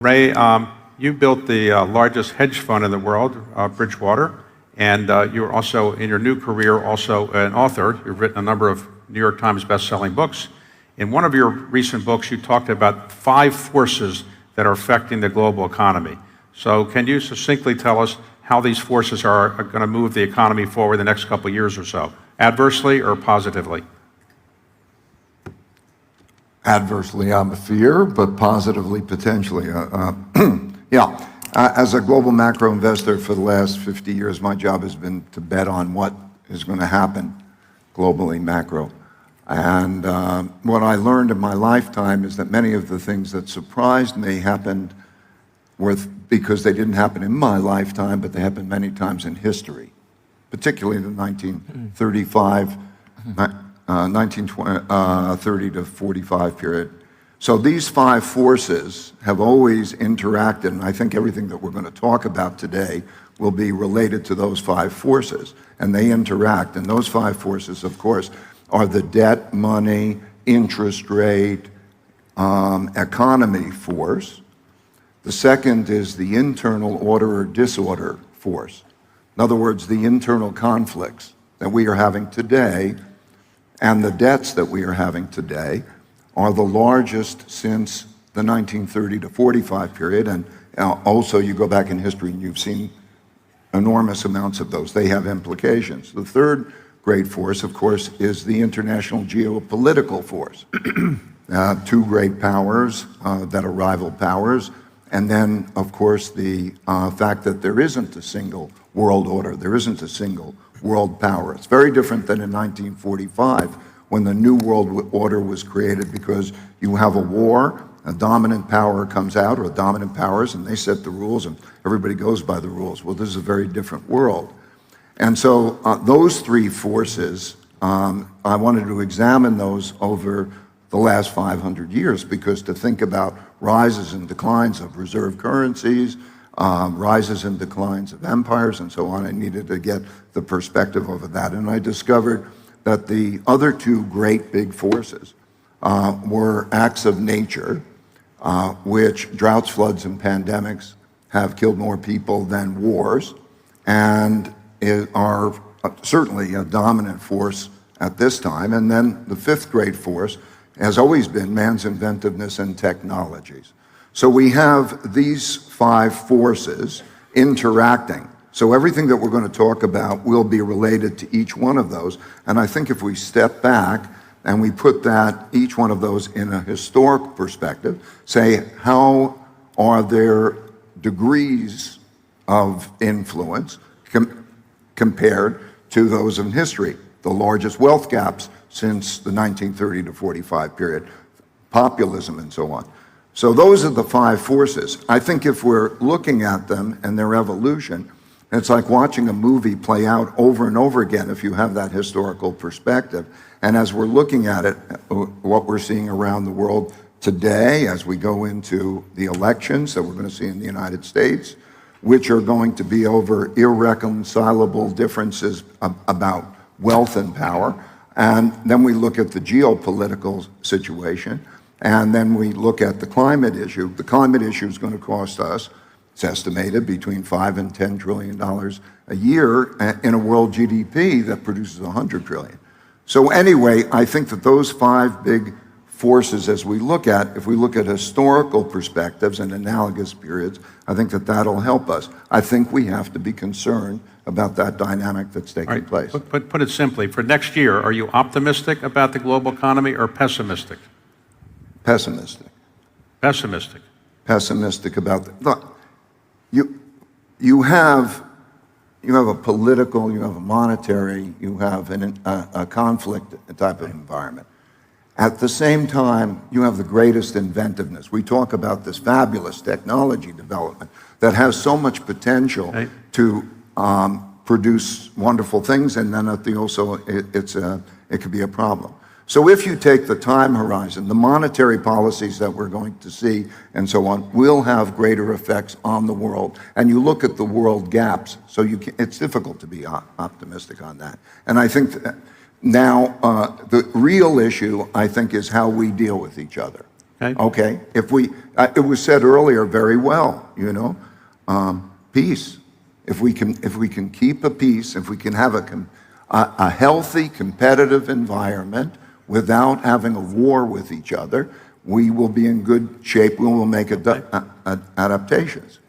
Ray, you built the largest hedge fund in the world, Bridgewater, and you're also, in your new career, also an author. You've written a number of New York Times best-selling books. In one of your recent books, you talked about 5 forces that are affecting the global economy. So can you succinctly tell us how these forces are going to move the economy forward the next couple of years or so, adversely or positively? Adversely, I'm a fear, but positively, potentially. As a global macro investor for the last 50 years, my job has been to bet on what is going to happen globally, macro. And what I learned in my lifetime is that many of the things that surprised me happened because they didn't happen in my lifetime, but they happened many times in history, particularly the 1930 to 45 period. So these 5 forces have always interacted, and I think everything that we're going to talk about today will be related to those 5 forces, and they interact. And those 5 forces, of course, are the debt, money, interest rate, economy force. The second is the internal order or disorder force. In other words, the internal conflicts that we are having today and the debts that we are having today are the largest since the 1930 to 45 period. And also you go back in history and you've seen enormous amounts of those. They have implications. The third great force, of course, is the international geopolitical force. 2 great powers that are rival powers. And then, of course, the fact that there isn't a single world order. There isn't a single world power. It's very different than in 1945 when the New World Order was created, because you have a war, a dominant power comes out, or dominant powers, and they set the rules, and everybody goes by the rules. Well, this is a very different world. And so those 3 forces, I wanted to examine those over the last 500 years, because to think about rises and declines of reserve currencies, rises and declines of empires, and so on, I needed to get the perspective of that. And I discovered that the other 2 great big forces were acts of nature, which droughts, floods, and pandemics have killed more people than wars, and are certainly a dominant force at this time. And then the 5th great force has always been man's inventiveness and technologies. So we have these 5 forces interacting. So everything that we're going to talk about will be related to each one of those. And I think if we step back and we put each one of those in a historic perspective, say, how are their degrees of influence compared to those in history? The largest wealth gaps since the 1930 to 45 period, populism and so on. So those are the 5 forces. I think if we're looking at them and their evolution, it's like watching a movie play out over and over again if you have that historical perspective. And as we're looking at it, what we're seeing around the world today as we go into the elections that we're going to see in the United States, which are going to be over irreconcilable differences about wealth and power. And then we look at the geopolitical situation, and then we look at the climate issue. The climate issue is going to cost us, it's estimated, between $5 and $10 trillion a year in a world GDP that produces 100 trillion. So anyway, I think that those 5 big forces, as we look at, if we look at historical perspectives and analogous periods, I think that that'll help us. I think we have to be concerned about that dynamic that's taking place. Put it simply, for next year, are you optimistic about the global economy or pessimistic? Pessimistic. Pessimistic. Pessimistic about look, you have a political, you have a monetary, you have a conflict type of environment. At the same time, you have the greatest inventiveness. We talk about this fabulous technology development that has so much potential to produce wonderful things, and then it could be a problem. So if you take the time horizon, the monetary policies that we're going to see and so on will have greater effects on the world. And you look at the world gaps, so it's difficult to be optimistic on that. And I think that now the real issue, I think, is how we deal with each other. Okay. Okay, if we, it was said earlier very well, you know, peace. If we can keep a peace, if we can have a healthy, competitive environment without having a war with each other, we will be in good shape. We will make adaptations.